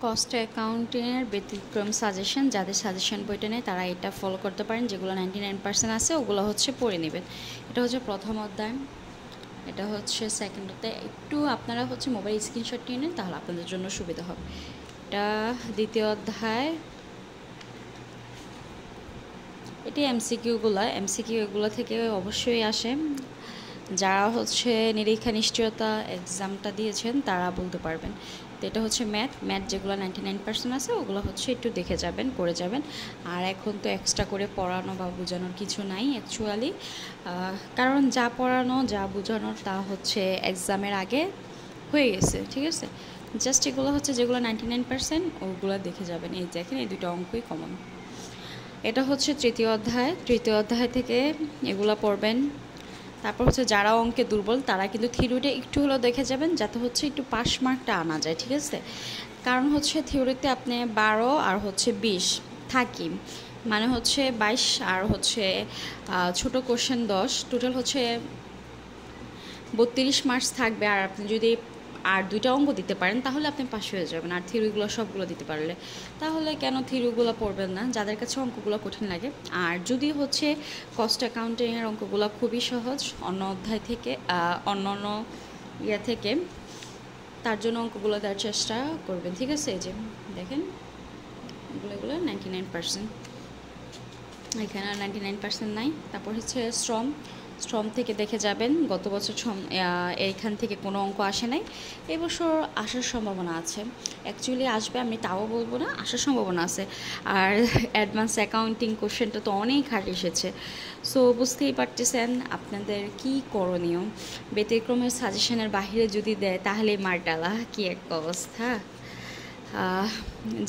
Cost অ্যাকাউন্টিংয়ের ব্যতিক্রম suggestion, যাদের suggestion বইটা নেই তারা এটা ফলো করতে পারেন। যেগুলো 99% আছে ওগুলো হচ্ছে পড়ে নেবেন। এটা হচ্ছে প্রথম অধ্যায়, এটা হচ্ছে সেকেন্ড অধ্যায়। একটু আপনারা হচ্ছে মোবাইল স্ক্রিনশট নিয়ে নেন, তাহলে আপনাদের জন্য সুবিধা হবে। এটা দ্বিতীয় অধ্যায়, এটি এমসিকিউ এগুলো থেকে অবশ্যই আসে। যারা হচ্ছে নিরীক্ষা নিশ্চয়তা এক্সামটা দিয়েছেন তারা বলতে পারবেন। তো এটা হচ্ছে ম্যাথ যেগুলো 99% আছে ওগুলো হচ্ছে একটু দেখে যাবেন, করে যাবেন। আর এখন তো এক্সট্রা করে পড়ানো বা বোঝানোর কিছু নাই অ্যাকচুয়ালি, কারণ যা পড়ানো যা বোঝানোর তা হচ্ছে এক্সামের আগে হয়ে গেছে, ঠিক আছে। জাস্ট এগুলো হচ্ছে যেগুলো 99% ওগুলো দেখে যাবেন। এই দেখেন এই দুটো অঙ্কই কমন। এটা হচ্ছে তৃতীয় অধ্যায় থেকে এগুলো পড়বেন। তারপর হচ্ছে যারা অঙ্কে দুর্বল তারা কিন্তু থিওরিটা একটু হলেও দেখে যাবেন, যাতে হচ্ছে একটু পাস মার্কটা আনা যায়, ঠিক আছে। কারণ হচ্ছে থিওরিতে আপনি 12 আর হচ্ছে 20 থাকি, মানে হচ্ছে 22 আর হচ্ছে ছোট কোশ্চেন 10, টোটাল হচ্ছে 32 মার্কস থাকবে। আর আপনি যদি আর দুইটা অঙ্ক দিতে পারেন তাহলে আপনি পাস হয়ে যাবেন। আর থিওরিগুলো সবগুলো দিতে পারলে, তাহলে কেন থিওরিগুলো পড়বেন না যাদের কাছে অঙ্কগুলো কঠিন লাগে। আর যদি হচ্ছে কস্ট অ্যাকাউন্টিংয়ের অঙ্কগুলো খুবই সহজ অন্য অধ্যায় থেকে, অন্য ইয়ে থেকে, তার জন্য অঙ্কগুলো দেওয়ার চেষ্টা করবেন, ঠিক আছে। এই যে দেখেন এগুলো 99%, এখানে 99% নাই। তারপর হচ্ছে শ্রম থেকে দেখে যাবেন। গত বছর এইখান থেকে কোনো অঙ্ক আসে নাই, এবছর আসার সম্ভাবনা আছে। অ্যাকচুয়ালি আসবে, আমি তাও বলবো না, আসার সম্ভাবনা আছে। আর অ্যাডভান্স অ্যাকাউন্টিং কোশ্চেনটা তো অনেক হার্ড এসেছে। সো বুঝতেই পারতেছেন আপনাদের কি করণীয়। ব্যতিক্রমের সাজেশনের বাহিরে যদি দেয় তাহলে মার ডালা, কি এক অবস্থা।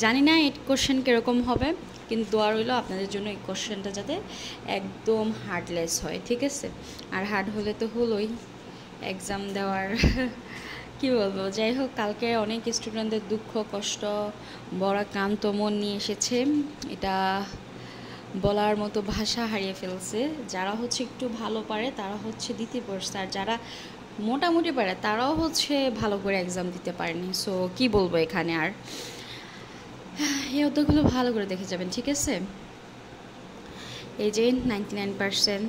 জানি না এই কোশ্চেন কীরকম হবে, কিন্তু দোয়া রইল আপনাদের জন্য এই কোশ্চেনটা যাতে একদম হার্ডলেস হয়, ঠিক আছে। আর হার্ড হলে তো হলোই এক্সাম দেওয়ার কি বলবো। যাই হোক, কালকে অনেক স্টুডেন্টদের দুঃখ কষ্ট বড় ক্লান্ত মন নিয়ে এসেছে, এটা বলার মতো ভাষা হারিয়ে ফেলছে। যারা হচ্ছে একটু ভালো পারে তারা হচ্ছে দিতে পারছে, আর যারা মোটামুটি পারে তারাও হচ্ছে ভালো করে এক্সাম দিতে পারেনি। সো কি বলবো এখানে, আর এই অধ্যায়গুলো ভালো করে দেখে যাবেন, ঠিক আছে। এই যে 99%,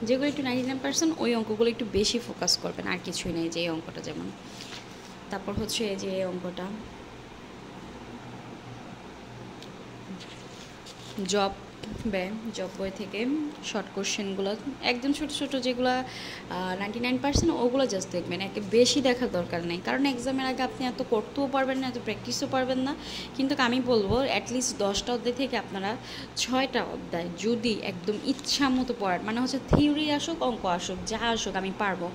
যেগুলো একটু 99% ওই অঙ্কগুলো একটু বেশি ফোকাস করবেন, আর কিছুই নেই। যে এই অঙ্কটা যেমন, তারপর হচ্ছে এই যে অঙ্কটা জব বই থেকে শর্ট কোশ্চেনগুলো একদম ছোটো ছোটো, যেগুলো 99% ওগুলো জাস্ট দেখবেন, একে বেশি দেখার দরকার নেই। কারণ এক্সামের আগে আপনি এত করতেও পারবেন না, এত প্র্যাকটিসও পারবেন না। কিন্তু আমি বলবো অ্যাটলিস্ট 10টা অধ্যায় থেকে আপনারা 6টা অধ্যায় যদি একদম ইচ্ছা মতো পড়ান, মানে হচ্ছে থিওরি আসুক অঙ্ক আসুক যা আসুক আমি পারবো,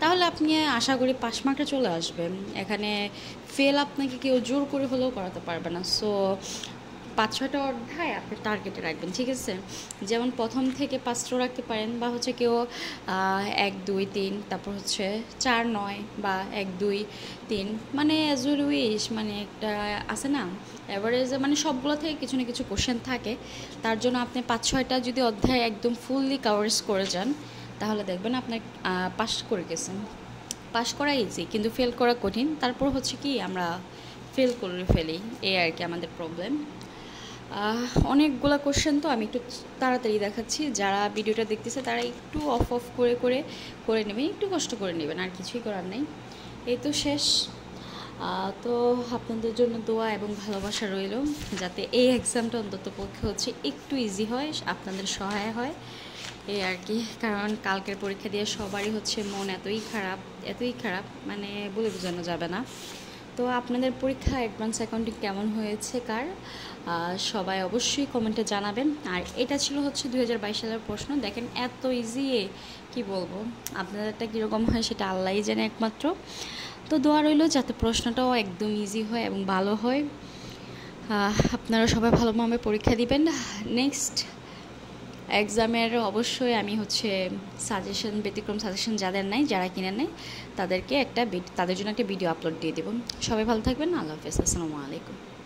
তাহলে আপনি আশা করি পাস মার্কে চলে আসবেন। এখানে ফেল আপনাকে কেউ জোর করে হলেও করাতে পারবে না। সো 5-6টা অধ্যায় আপনি টার্গেটে রাখবেন, ঠিক আছে। যেমন প্রথম থেকে 5টা রাখতে পারেন, বা হচ্ছে কেউ 1 2 3, তারপর হচ্ছে 4 9 বা 1 2 3, মানে অ্যাজ ইউ উইশ, মানে একটা আছে না অ্যাভারেজে, মানে সবগুলো থেকে কিছু না কিছু কোশ্চেন থাকে। তার জন্য আপনি 5-6টা যদি অধ্যায় একদম ফুললি কাভারেজ করে যান, তাহলে দেখবেন আপনি পাস করে গেছেন। পাস করা ইজি, কিন্তু ফেল করা কঠিন। তারপর হচ্ছে কি আমরা ফেল করে ফেলি, এই আর কি আমাদের প্রবলেম। অনেকগুলো কোশ্চেন তো আমি একটু তাড়াতাড়ি দেখাচ্ছি। যারা ভিডিওটা দেখতেছে তারা একটু অফ করে নেবেন, একটু কষ্ট করে নেবেন, আর কিছুই করার নেই। এই তো শেষ। তো আপনাদের জন্য দোয়া এবং ভালোবাসা রইল, যাতে এই এক্সামটা অন্তত পক্ষে হচ্ছে একটু ইজি হয়, আপনাদের সহায় হয়, এই আর কি। কারণ কালকের পরীক্ষা দিয়ে সবারই হচ্ছে মন এতই খারাপ, মানে বলে বোঝানো যাবে না। তো আপনাদের পরীক্ষা অ্যাডভান্স অ্যাকাউন্টিং কেমন হয়েছে সবাই অবশ্যই কমেন্টে জানাবেন। আর এটা ছিল হচ্ছে 2022 সালের প্রশ্ন। দেখেন এত ইজি, কি বলবো, আপনাদেরটা কীরকম হয় সেটা আল্লাহই জানে একমাত্র। তো দোয়া রইল যাতে প্রশ্নটাও একদম ইজি হয় এবং ভালো হয়। আপনারা সবাই ভালোভাবে পরীক্ষা দিবেন। নেক্সট এক্সামের অবশ্যই আমি হচ্ছে ব্যতিক্রম সাজেশন যাদের নাই, যারা কিনে নেয় তাদের জন্য একটা ভিডিও আপলোড দিয়ে দেবো। সবাই ভালো থাকবেন। আল্লাহ হাফেজ, আসসালামু আলাইকুম।